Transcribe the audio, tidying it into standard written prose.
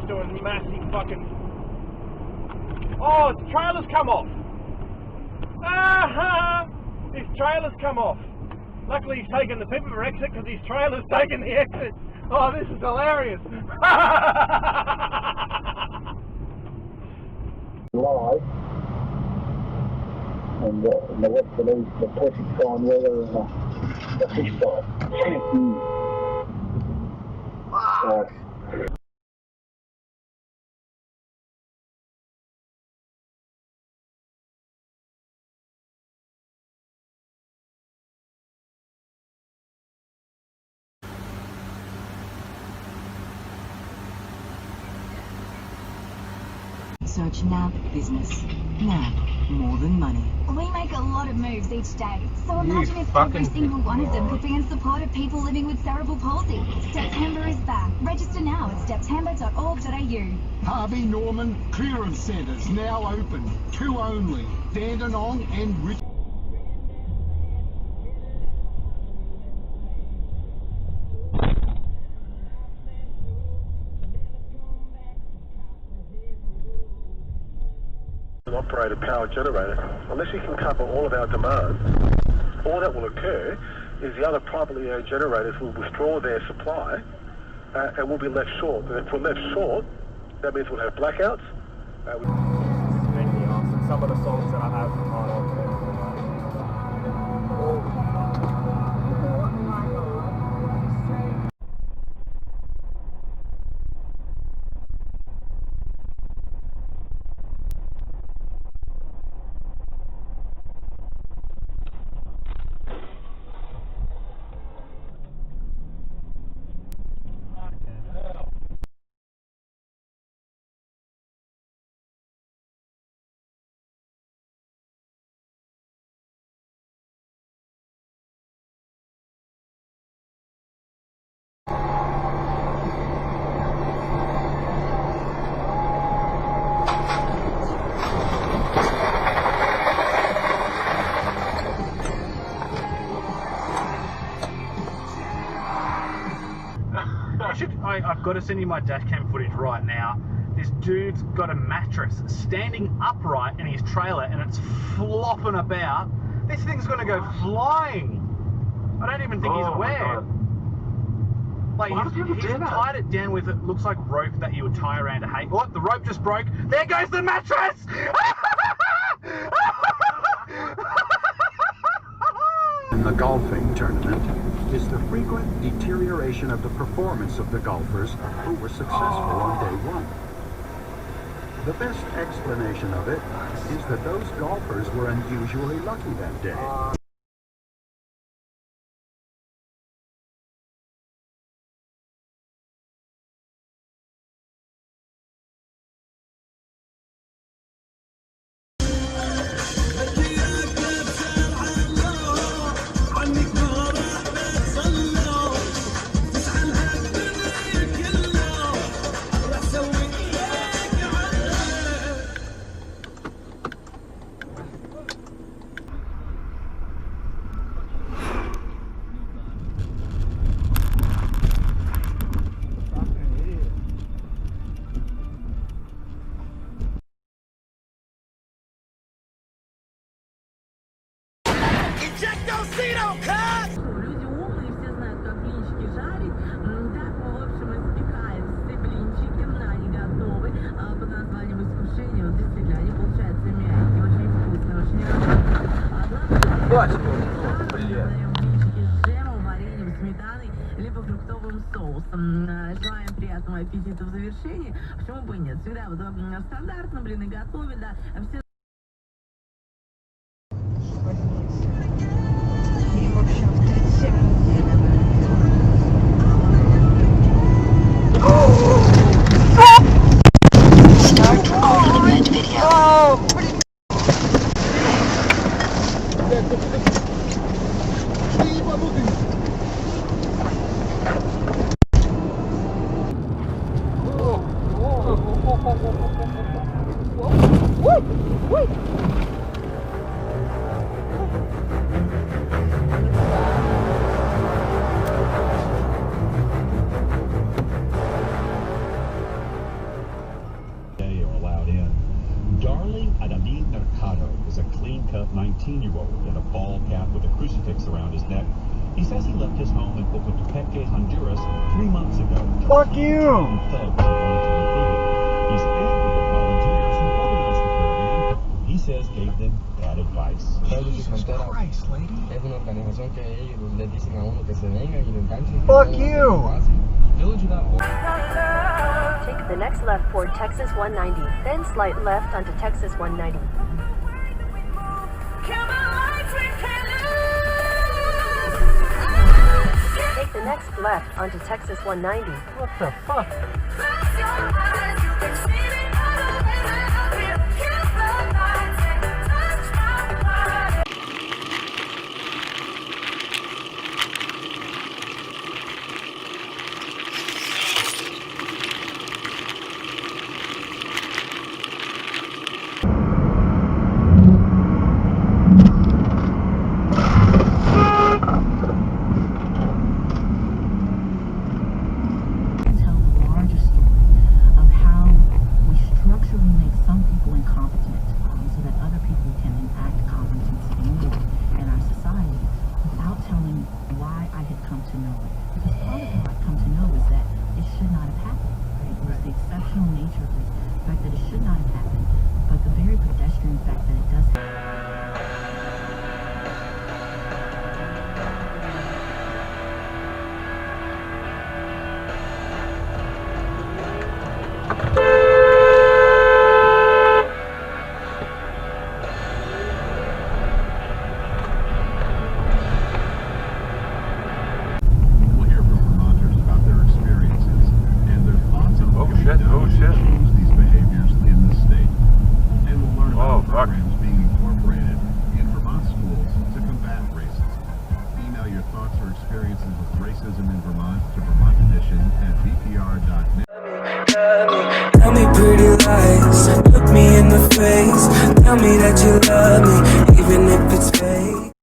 doing massive fucking... Oh, his trailer's come off. Aha! His trailer's come off. Luckily he's taken the Pippa exit because his trailer's taken the exit. Oh, this is hilarious. Live. And the West Belize, the perfect fine weather and the fish style. Search NAB Business. NAB, more than money. We make a lot of moves each day, so imagine if every single one of them could be in support of people living with cerebral palsy. Steptember is back. Register now at steptember.org.au. Harvey Norman Clearance Centres now open. 2 only. Dandenong and Rich. An operated power generator, unless you can cover all of our demand, all that will occur is the other privately owned generators will withdraw their supply and we'll be left short. And if we're left short, that means we'll have blackouts. Some of the songs that I have on there. I've got to send you my dash cam footage right now. This dude's got a mattress standing upright in his trailer and it's flopping about. This thing's going to go flying. I don't even think he's aware. Like, he's tied it down with, it looks like rope that you would tie around a hay. Oh, the rope just broke. There goes the mattress! A golfing tournament is the frequent deterioration of the performance of the golfers who were successful on day one. The best explanation of it is that those golfers were unusually lucky that day. Люди умные, все знают, как блинчики жарить. Так мы, в общем, испекаем все блинчики, они готовы. Под названием «Искушение». Вот действительно, они получаются мягкие, очень вкусные, очень ароматные. Даем блинчики с джемом, вареньем, сметаной, либо фруктовым соусом. Желаем приятного аппетита в завершении. Почему бы и нет? Всегда вот стандартно блины готовят, да. Все Start recording event video. Woo! left his home in Cotopeque, Honduras 3 months ago. Fuck you! He's angry at volunteers who organized the caravan. He says gave them bad advice. Jesus Christ, lady. Es una organización que ellos le dicen a uno que se venga y lo enganchan. Fuck you! Take the next left toward Texas 190, then slight left onto Texas 190. Take the next left onto Texas 190. What the fuck? Tell me pretty lies, look me in the face. Tell me that you love me, even if it's fake.